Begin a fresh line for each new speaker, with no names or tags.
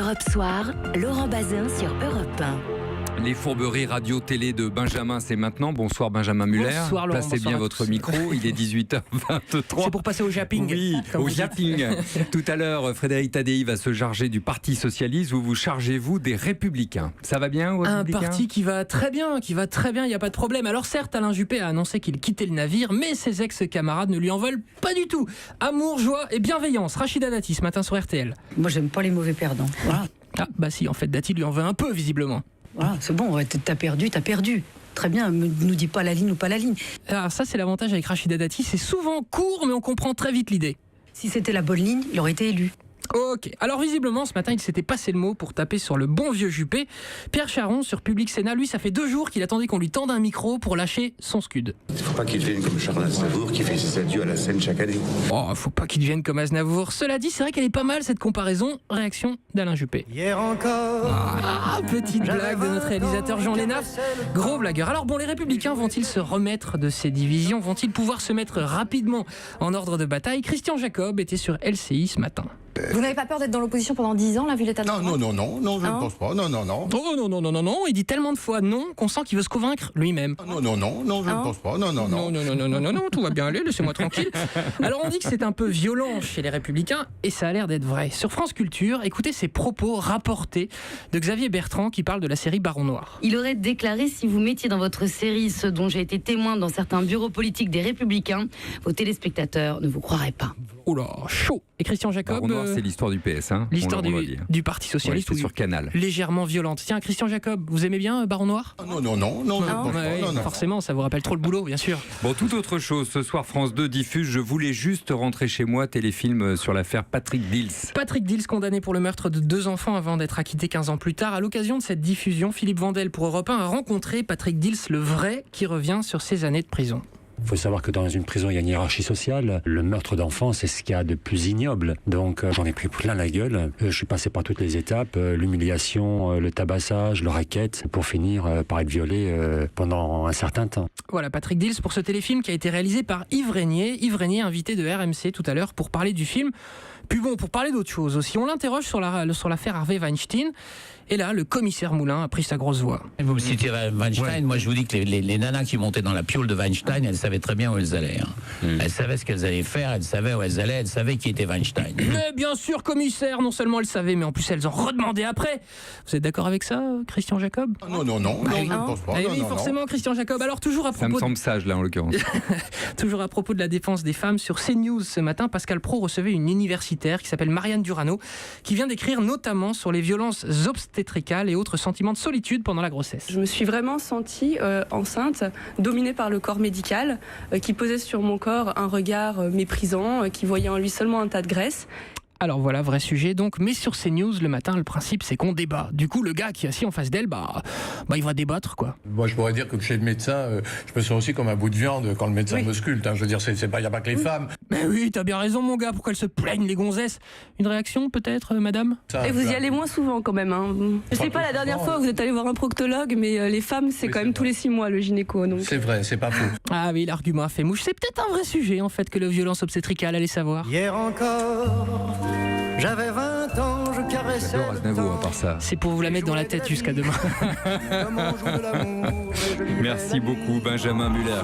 Europe Soir, Laurent Bazin sur Europe 1.
Les fourberies radio-télé de Benjamin, c'est maintenant. Bonsoir Benjamin Muller.
Bonsoir Laurent.
Placez bien votre micro, il est 18h23.
C'est pour passer au japping.
Oui, au japping. Tout à l'heure, Frédéric Tadei va se charger du Parti Socialiste. Vous chargez-vous des Républicains. Ça va bien aux Républicains ?
Un parti qui va très bien, il n'y a pas de problème. Alors certes, Alain Juppé a annoncé qu'il quittait le navire, mais ses ex-camarades ne lui en veulent pas du tout. Amour, joie et bienveillance. Rachida Dati, ce matin sur RTL.
Moi, j'aime pas les mauvais perdants. Voilà.
Ah, bah si, en fait, Dati lui en veut un peu, visiblement.
Voilà, c'est bon, t'as perdu. Très bien, ne nous dis pas la ligne ou pas la ligne.
Alors ça, c'est l'avantage avec Rachida Dati, c'est souvent court, mais on comprend très vite l'idée.
Si c'était la bonne ligne, il aurait été élu.
Ok, alors visiblement ce matin il s'était passé le mot pour taper sur le bon vieux Juppé. Pierre Charon sur Public Sénat, lui ça fait 2 jours qu'il attendait qu'on lui tende un micro pour lâcher son scud.
Il ne faut pas qu'il devienne comme Charles Aznavour qui fait ses adieux à la scène chaque année.
Oh, faut pas qu'il devienne comme Aznavour. Cela dit, c'est vrai qu'elle est pas mal cette comparaison. Réaction d'Alain Juppé.
Hier encore.
Petite blague de notre réalisateur Jean Lénaf. Gros blagueur. Alors bon, les Républicains vont-ils se remettre de ces divisions ? Vont-ils pouvoir se mettre rapidement en ordre de bataille ? Christian Jacob était sur LCI ce matin.
Vous n'avez pas peur d'être dans l'opposition pendant 10 ans, là, vu l'état de
Non, je ne pense pas. Non.
Oh non, il dit tellement de fois non qu'on sent qu'il veut se convaincre lui-même.
Non, je ne pense pas.
Non, tout va bien aller, laissez-moi tranquille. Alors on dit que c'est un peu violent chez les Républicains, et ça a l'air d'être vrai. Sur France Culture, écoutez ces propos rapportés de Xavier Bertrand qui parle de la série Baron Noir.
Il aurait déclaré: si vous mettiez dans votre série ce dont j'ai été témoin dans certains bureaux politiques des Républicains, vos téléspectateurs ne vous croiraient pas.
Oh là, chaud. Et Christian Jacob...
Baron Noir, c'est l'histoire du PS, hein.
L'histoire du Parti Socialiste,
ouais, sur Canal.
Légèrement violente. Tiens, Christian Jacob, vous aimez bien Baron Noir ?
Non, je ne pense pas.
Forcément, ça vous rappelle trop le boulot, bien sûr.
Bon, toute autre chose. Ce soir, France 2 diffuse Je voulais juste rentrer chez moi, téléfilm sur l'affaire Patrick Dils. Patrick
Dils, condamné pour le meurtre de 2 enfants avant d'être acquitté 15 ans plus tard. À l'occasion de cette diffusion, Philippe Vandel pour Europe 1 a rencontré Patrick Dils, le vrai, qui revient sur ses années de prison.
Il faut savoir que dans une prison, il y a une hiérarchie sociale. Le meurtre d'enfants, c'est ce qu'il y a de plus ignoble. Donc j'en ai pris plein la gueule. Je suis passé par toutes les étapes, l'humiliation, le tabassage, le racket, pour finir par être violé pendant un certain temps.
Voilà, Patrick Dils pour ce téléfilm qui a été réalisé par Yves Régnier. Yves Régnier, invité de RMC tout à l'heure pour parler du film. Puis bon, pour parler d'autre chose aussi, on l'interroge sur l'affaire Harvey Weinstein. Et là, le commissaire Moulin a pris sa grosse voix.
Vous me citez Weinstein, moi je vous dis que les nanas qui montaient dans la pioule de Weinstein, elles savaient très bien où elles allaient. Elles savaient ce qu'elles allaient faire, elles savaient où elles allaient, elles savaient qui était Weinstein.
Mais bien sûr, commissaire, non seulement elles savaient, mais en plus elles en redemandaient après. Vous êtes d'accord avec ça, Christian Jacob ?
Non, je ne pense pas.
Oui, forcément, Christian Jacob. Alors toujours à propos...
Ça me semble sage, là, en l'occurrence.
Toujours à propos de la défense des femmes, sur CNews ce matin, Pascal Praud recevait une universitaire qui s'appelle Marianne Durano, qui vient d'écrire notamment sur les violences obstétricales et autres sentiments de solitude pendant la grossesse.
Je me suis vraiment sentie enceinte, dominée par le corps médical, qui posait sur mon corps un regard méprisant, qui voyait en lui seulement un tas de graisse.
Alors voilà, vrai sujet donc, mais sur CNews, le matin, le principe c'est qu'on débat. Du coup, le gars qui est assis en face d'elle, il va débattre, quoi.
Moi, je pourrais dire que chez le médecin, je me sens aussi comme un bout de viande quand le médecin me sculpte. Je veux dire, il n'y a pas que les femmes.
Mais oui, t'as bien raison, mon gars, pourquoi elles se plaignent, les gonzesses ? Une réaction, peut-être, madame ?
Et vous y allez moins souvent, quand même. Je sais pas la dernière fois où vous êtes allé voir un proctologue, mais les femmes, c'est quand même tous les 6 mois, le gynéco. Donc...
C'est vrai, c'est pas faux.
Ah oui, l'argument a fait mouche. C'est peut-être un vrai sujet, en fait, que la violence obstétricale, allez savoir.
Hier encore, j'avais 20 ans, je caressais.
J'adore Aznavour, à part ça.
C'est pour vous la mettre dans la tête jusqu'à demain.
Merci beaucoup, Benjamin Muller.